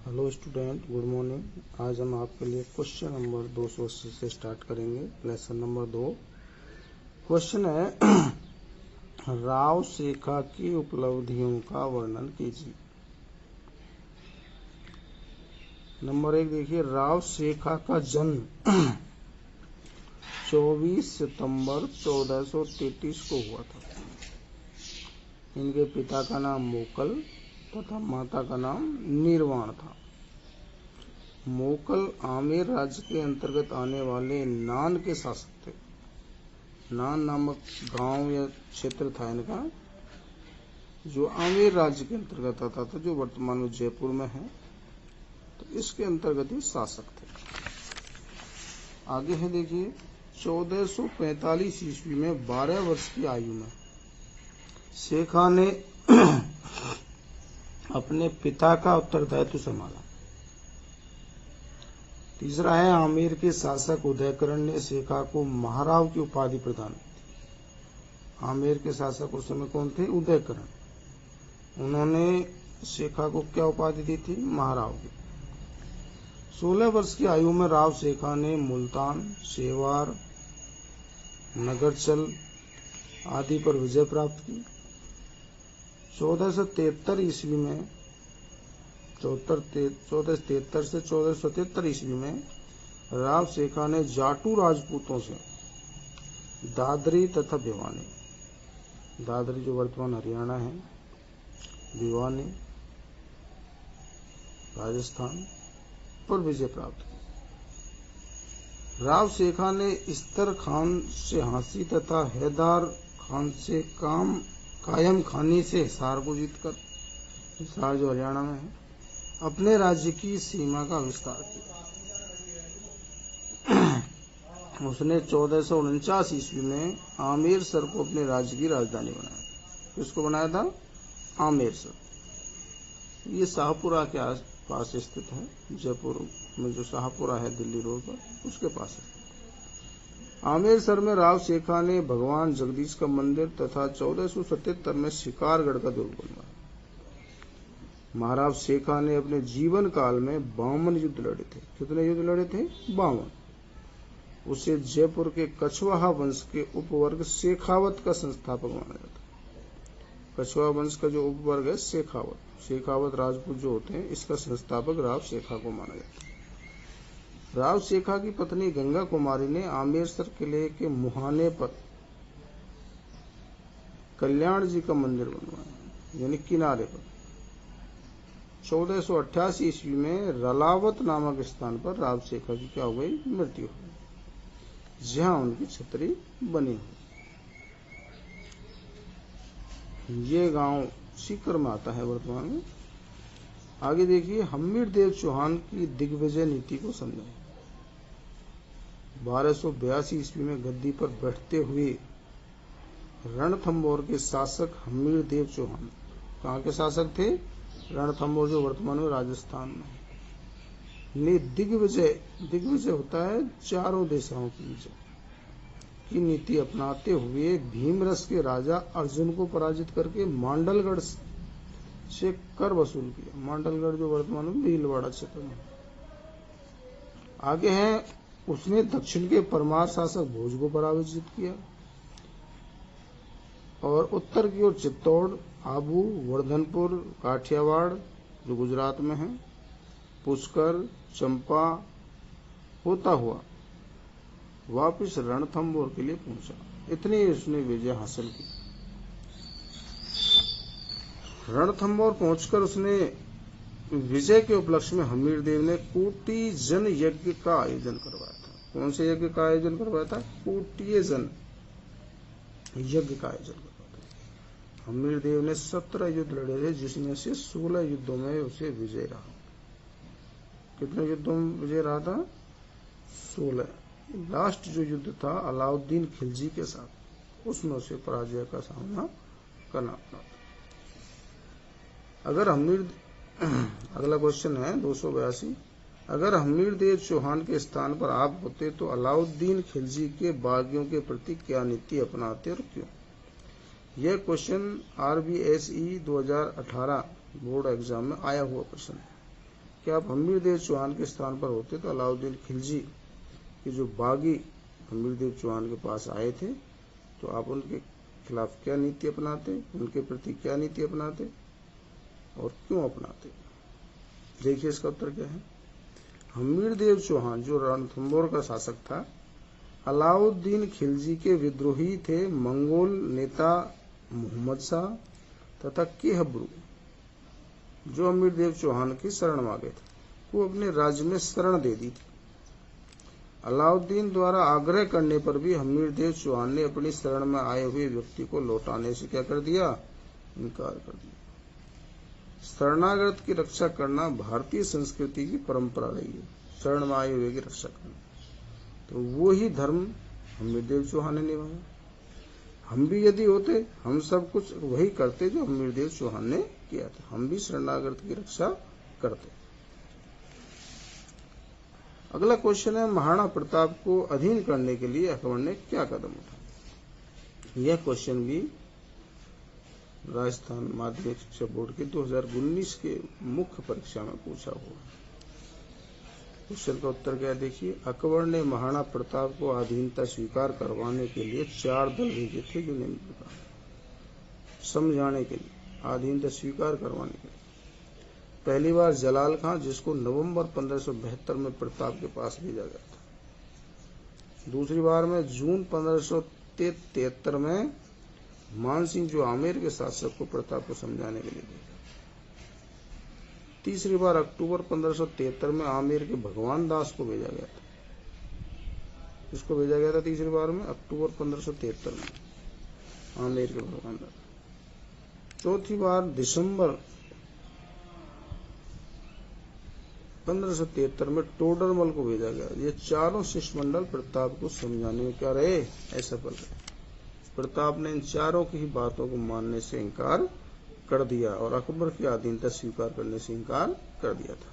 Hello student, good morning. आज हम आपके लिए क्वेश्चन नंबर 280 से स्टार्ट करेंगे। लेसन नंबर 2 क्वेश्चन है राव शेखा की उपलब्धियों का वर्णन कीजिए। नंबर 1 देखिए, राव शेखा का जन्म 24 सितंबर 1433 को हुआ था। इनके पिता का नाम मोकल तथा माता का नाम निर्वाण था। मोकल आमेर राज्य के अंतर्गत आने वाले नान के शासक थे। नान नामक गांव या क्षेत्र था इनका, जो आमेर राज्य के अंतर्गत आता था, जो वर्तमान में जयपुर में है। तो इसके अंतर्गत ही शासक थे। आगे है देखिए, 1445 ईस्वी में 12 वर्ष की आयु में शेखा ने अपने पिता का उत्तरदायित्व संभाला। तीसरा है, आमेर के शासक उदयकरण ने शेखा को महाराव की उपाधि प्रदान की। आमेर के शासक उस समय कौन थे? उदयकरण। उन्होंने शेखा को क्या उपाधि दी थी? महाराव की। 16 वर्ष की आयु में राव शेखा ने मुल्तान, शेवार, नगरचल आदि पर विजय प्राप्त की। 1473 ईस्वी में 1473 से 1473 ईस्वी में राव शेखा ने जाटू राजपूतों से दादरी तथा भिवानी, दादरी जो वर्तमान हरियाणा है, भिवानी राजस्थान पर विजय प्राप्त की। राव शेखा ने इस्तर खान से हांसी तथा हैदार खान से कायम खानी से हिसार को जीतकर, हिसार जो हरियाणा में है, अपने राज्य की सीमा का विस्तार किया। उसने 1449 ईस्वी में आमेरसर को अपने राज्य की राजधानी बनाया। किसको बनाया था? आमेरसर। ये शाहपुरा के आस पास स्थित है। जयपुर में जो शाहपुरा है दिल्ली रोड पर, उसके पास है। आमेरसर में राव शेखा ने भगवान जगदीश का मंदिर तथा 1477 में शिकारगढ़ का दुर्ग बनवाया। महाराव शेखा ने अपने जीवन काल में 52 युद्ध लड़े थे। कितने युद्ध लड़े थे? 52। उसे जयपुर के कछवाहा वंश के उपवर्ग शेखावत का संस्थापक माना जाता है। कछवाहा वंश का जो उपवर्ग है शेखावत राजपूत जो होते हैं, इसका संस्थापक राव शेखा को माना जाता है। राव शेखा की पत्नी गंगा कुमारी ने आमेरसर किले के मुहाने पर कल्याण जी का मंदिर बनवाया, यानी किनारे पर। 1488 ईस्वी में रलावत नामक स्थान पर राव शेखा की क्या हो गई? मृत्यु हो गई, जहां उनकी छतरी बनी हुई। ये गांव सीकर में आता है वर्तमान में। आगे देखिए, हम्मीर देव चौहान की दिग्विजय नीति को समझें। 1282 ईस्वी में गद्दी पर बैठते हुए रणथंभौर के शासक हम्मीर देव चौहान, कहाँ के शासक थे? रणथंभौर जो वर्तमान में राजस्थान में, ने दिग्विजय होता है चारों दिशाओं की विजय की नीति अपनाते हुए भीमरस के राजा अर्जुन को पराजित करके मांडलगढ़ से कर वसूल किया। मांडलगढ़ जो वर्तमान में भीलवाड़ा क्षेत्र में। आगे है, उसने दक्षिण के परमार शासक भोज को पराजित किया और उत्तर की ओर चित्तौड़, आबू, वर्धनपुर, काठियावाड़ जो गुजरात में है, पुष्कर, चंपा होता हुआ वापिस रणथंभौर के लिए पहुंचा। इतनी उसने विजय हासिल की। रणथंभौर पहुंचकर उसने विजय के उपलक्ष्य में हम्मीर देव ने कोटि जन यज्ञ का आयोजन करवाया था। कौन से यज्ञ का आयोजन करवाया था? कोटि जन यज्ञ का आयोजन करवाया था। हम्मीर देव ने 17 युद्ध लड़े थे, जिसमें से 16 युद्धों में उसे विजय रहा। कितने युद्धों में विजय रहा था? 16। लास्ट जो युद्ध था अलाउद्दीन खिलजी के साथ, उसमें उसे पराजय का सामना करना पड़ा। अगला क्वेश्चन है 282। अगर हम्मीर देव चौहान के स्थान पर आप होते तो अलाउद्दीन खिलजी के बागियों के प्रति क्या नीति अपनाते और क्यों? यह क्वेश्चन RBSE 2018 बोर्ड एग्जाम में आया हुआ प्रश्न है कि आप हमीरदेव चौहान के स्थान पर होते तो अलाउद्दीन खिलजी के जो बागी हमीरदेव चौहान के पास आए थे तो आप उनके खिलाफ क्या नीति अपनाते, उनके प्रति क्या नीति अपनाते और क्यों अपनाते। देखिए इसका उत्तर क्या है। हमीरदेव चौहान जो रणथंभौर का शासक था, अलाउद्दीन खिलजी के विद्रोही थे। मंगोल नेता मोहम्मद शाह तथा केहब्रू जो हमीरदेव चौहान की शरण मांगे थे, वो अपने राज्य में शरण दे दी थी। अलाउद्दीन द्वारा आग्रह करने पर भी हमीरदेव चौहान ने अपनी शरण में आए हुए व्यक्ति को लौटाने से क्या कर दिया, इनकार कर दिया। शरणागत की रक्षा करना भारतीय संस्कृति की परंपरा रही है, शरण में आए हुए की रक्षा करना, तो वो ही धर्म हमीरदेव चौहान ने निभाया। हम भी यदि होते, हम सब कुछ वही करते जो हमीरदेव चौहान ने किया था, हम भी शरणागत की रक्षा करते। अगला क्वेश्चन है, महाराणा प्रताप को अधीन करने के लिए अकबर ने क्या कदम उठाए। यह क्वेश्चन भी राजस्थान माध्यमिक शिक्षा बोर्ड के 2019 के मुख्य परीक्षा में पूछा हुआ है। क्वेश्चन का उत्तर क्या है, देखिए। अकबर ने महाराणा प्रताप को अधीनता स्वीकार करवाने के लिए 4 दल भेजे थे, जो निम्न प्रकार। समझाने के लिए, अधीनता स्वीकार करवाने के लिए। पहली बार जलाल खां, जिसको नवंबर 1572 में प्रताप के पास भेजा गया था। दूसरी बार में जून 1573 में मानसिंह, जो आमेर के शासक को प्रताप को समझाने के लिए भेजा। तीसरी बार अक्टूबर 1573 में आमेर के भगवान दास को भेजा गया था। इसको भेजा गया था तीसरी बार में अक्टूबर 1573 में आमेर के भगवान दास। चौथी बार दिसंबर 1573 में टोडरमल को भेजा गया। ये चारों शिष्टमंडल प्रताप को समझाने में क्या रहे, असफल रहे। प्रताप ने इन चारों की ही बातों को मानने से इनकार कर दिया और अकबर की अधीनता स्वीकार करने से इनकार कर दिया था।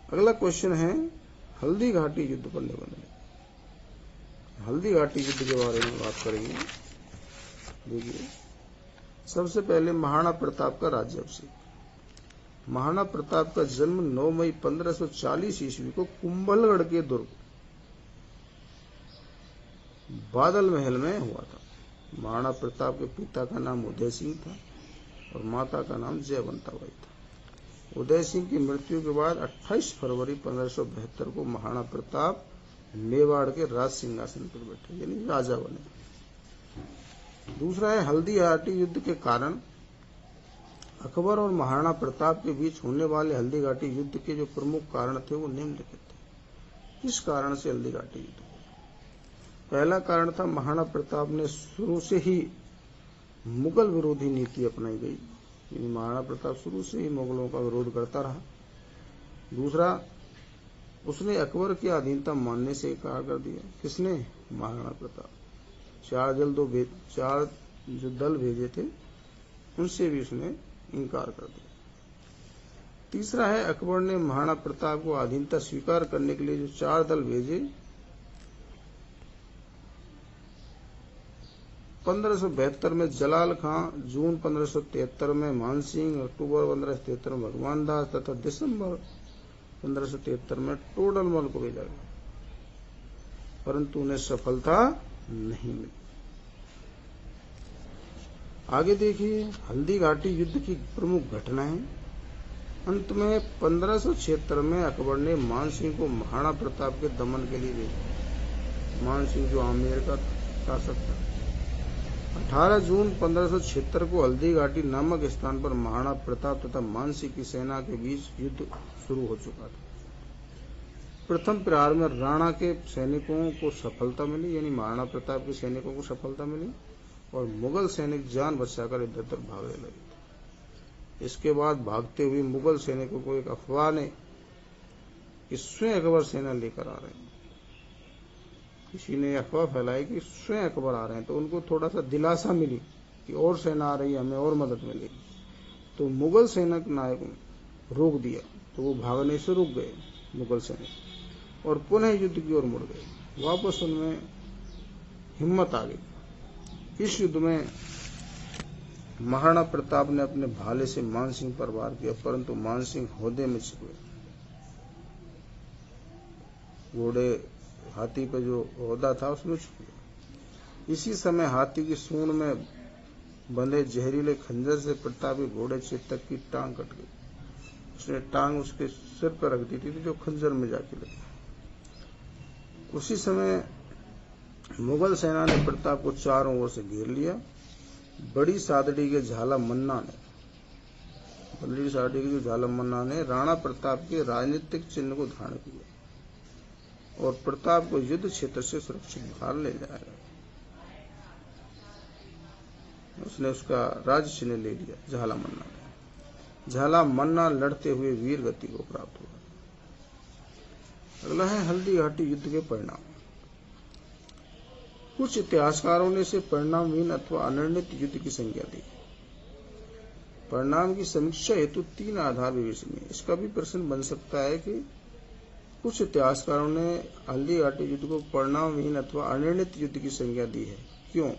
अगला क्वेश्चन है, हल्दी घाटी युद्ध पर निबंध। हल्दी घाटी युद्ध के बारे में बात करेंगे। देखिए, सबसे पहले महाराणा प्रताप का राज्याभिषेक। महाराणा प्रताप का जन्म 9 मई 1540 ईस्वी को कुंभलगढ़ के दुर्ग बादल महल में हुआ था। महाराणा प्रताप के पिता का नाम उदय सिंह था और माता का नाम जयवंताबाई था। उदय सिंह की मृत्यु के बाद 28 फरवरी 1572 को महाराणा प्रताप मेवाड़ के राज सिंहासन पर बैठे, यानी राजा बने। दूसरा है, हल्दी घाटी युद्ध के कारण। अकबर और महाराणा प्रताप के बीच होने वाले हल्दी घाटी युद्ध के जो प्रमुख कारण थे वो निम्नलिखित थे। किस कारण से हल्दी घाटी युद्ध हुआ? पहला कारण था, महाराणा प्रताप ने शुरू से ही मुगल विरोधी नीति अपनाई गई, यानी महाराणा प्रताप शुरू से ही मुगलों का विरोध करता रहा। दूसरा, उसने अकबर की अधीनता मानने से इनकार कर दिया। किसने? महाराणा प्रताप। 4 जो दल भेजे थे उनसे भी उसने इनकार कर दिया। तीसरा है, अकबर ने महाराणा प्रताप को अधीनता स्वीकार करने के लिए जो 4 दल भेजे, 1572 में जलाल खां, जून 1573 में मानसिंह, अक्टूबर 1573 में भगवान दास तथा दिसंबर 1573 में टोडरमल को भेजा गया, परंतु उन्हें सफलता नहीं मिली। आगे देखिए, हल्दी घाटी युद्ध की प्रमुख घटनाएं। अंत में 1576 में अकबर ने मानसिंह को महाराणा प्रताप के दमन के लिए भेजा। मानसिंह जो आमेर का शासक था। 18 जून 1576 को हल्दी घाटी नामक स्थान पर महाराणा प्रताप तथा मानसिंह की सेना के बीच युद्ध शुरू हो चुका था। प्रथम प्रहार में राणा के सैनिकों को सफलता मिली, यानी महाराणा प्रताप के सैनिकों को सफलता मिली और मुगल सैनिक जान बचाकर इधर उधर भागने लगे थे। इसके बाद भागते हुए मुगल सैनिकों को एक अफवाह ने कि स्वयं अकबर सेना लेकर आ रहे हैं, किसी ने अफवाह फैलाई कि स्वयं अकबर आ रहे हैं, तो उनको थोड़ा सा दिलासा मिली कि और सेना आ रही है, हमें और मदद मिलेगी। तो मुगल सैनिक नायकों ने रोक दिया, तो वो भागने से रुक गए मुगल सैनिक और पुनः युद्ध की ओर मुड़ गए। वापस उनमें हिम्मत आ गई। इस युद्ध में महाराणा प्रताप ने अपने भाले से मानसिंह पर वार किया, परंतु मानसिंह हौदे में छिप गए। घोड़े हाथी पर जो हौदा था उसमें छुप गया। इसी समय हाथी की सूंड में बंधे जहरीले खंजर से प्रताप के घोड़े चेतक की टांग कट गई। उसने टांग उसके सिर पर रख दी थी जो खंजर में जाके लगी। उसी समय मुगल सेना ने प्रताप को चारों ओर से घेर लिया। बड़ी सादड़ी के झाला मन्ना ने राणा प्रताप के राजनीतिक चिन्ह को धारण किया और प्रताप को युद्ध क्षेत्र से सुरक्षित बाहर ले जाया। उसने उसका राज्य चिन्ह ले लिया झाला मन्ना ने। झाला मन्ना लड़ते हुए वीर गति को प्राप्त हुआ। अगला है हल्दी घाटी युद्ध के परिणाम। कुछ इतिहासकारों ने इसे परिणामहीन अथवा अनिर्णित युद्ध की संज्ञा दी। परिणाम की समीक्षा हेतु 3 आधार विवेचनीय। इसका भी प्रश्न बन सकता है कि कुछ इतिहासकारों ने हल्दी घाटी युद्ध को परिणामहीन अथवा अनिर्णित युद्ध की संज्ञा दी है, क्यों?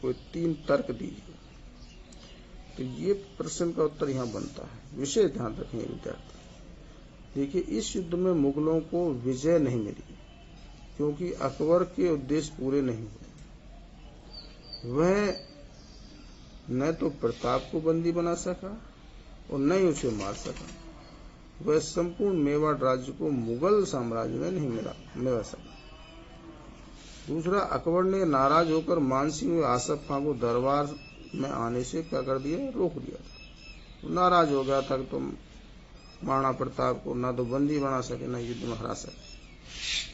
कोई 3 तर्क दीजिए। तो ये प्रश्न का उत्तर यहाँ बनता है। विषय ध्यान रखें विद्यार्थी। देखिए, इस युद्ध में मुगलों को विजय नहीं मिली क्योंकि अकबर के उद्देश्य पूरे नहीं हुए। वह न तो प्रताप को बंदी बना सका और न ही उसे मार सका। वह संपूर्ण मेवाड़ राज्य को मुगल साम्राज्य में नहीं मिला सका। दूसरा, अकबर ने नाराज होकर मानसिंह व आसफ खां को दरबार में आने से क्या कर दिया? रोक दिया था। तो नाराज हो गया था कि तुम महाराणा प्रताप को न तो बंदी बना सके न युद्ध में हरा सके।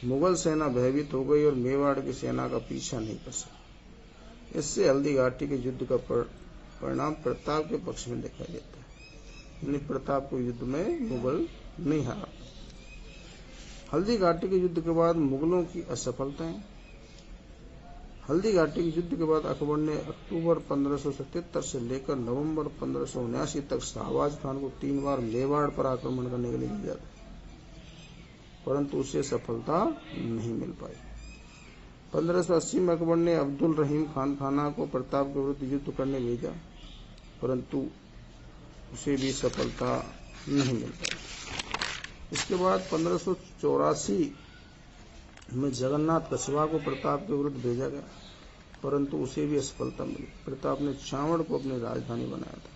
मुगल सेना भयभीत हो गई और मेवाड़ की सेना का पीछा नहीं कर सकी। इससे हल्दी घाटी के युद्ध का परिणाम प्रताप के पक्ष में दिखाई देता है, यानी प्रताप को युद्ध में मुगल नहीं हरा। हल्दी घाटी के युद्ध के बाद मुगलों की असफलताएं। हल्दी घाटी के युद्ध के बाद अकबर ने अक्टूबर 1577 से लेकर नवंबर 1579 तक शाहबाज खान को 3 बार मेवाड़ पर आक्रमण करने के लिए भेजा था, परंतु उसे सफलता नहीं मिल पाई। 1580 में अकबर ने अब्दुल रहीम खान खाना को प्रताप के विरुद्ध युद्ध करने भेजा, परंतु उसे भी सफलता नहीं मिल पाई। इसके बाद 1584 में जगन्नाथ कछवा को प्रताप के विरुद्ध भेजा गया, परंतु उसे भी असफलता मिली। प्रताप ने चावड़ को अपनी राजधानी बनाया था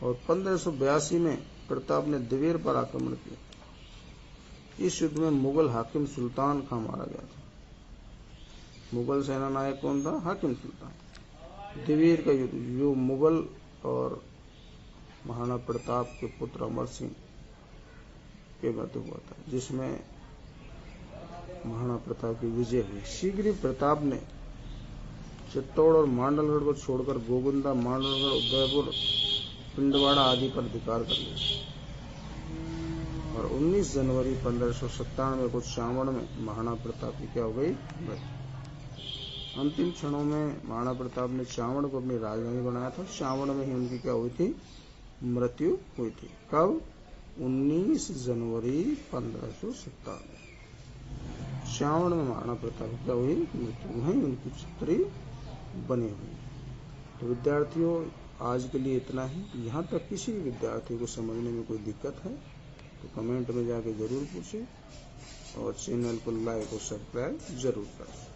और 1582 में प्रताप ने दिवेर पर आक्रमण किया। इस युद्ध में मुगल हाकिम सुल्तान खां मारा गया था। मुगल सेना नायक कौन था? हाकिम सुल्तान। दिवेर का युद्ध जो मुगल और महाराणा प्रताप के पुत्र अमर सिंह के मध्य हुआ था, जिसमें महाराणा प्रताप की विजय हुई। शीघ्र ही प्रताप ने चित्तौड़ और मांडलगढ़ को छोड़कर गोविंदा, मांडलगढ़, उदयपुर, पिंडवाड़ा आदि पर अधिकार कर लिया और 19 जनवरी 1597 को चावड़ में महाराणा प्रताप की क्या हो गई? अंतिम क्षणों में महाराणा प्रताप ने चावड़ को अपनी राजधानी बनाया था। चावड़ में ही उनकी क्या हुई थी? मृत्यु हुई थी। कब? 19 जनवरी 1597। चावड़ में महाराणा प्रताप क्या हुई? मृत्यु। वहीं उनकी छतरी बनी हुई। तो विद्यार्थियों, आज के लिए इतना ही। यहाँ तक किसी भी विद्यार्थी को समझने में कोई दिक्कत है तो कमेंट में जाके जरूर पूछें और चैनल को लाइक और सब्सक्राइब जरूर करें।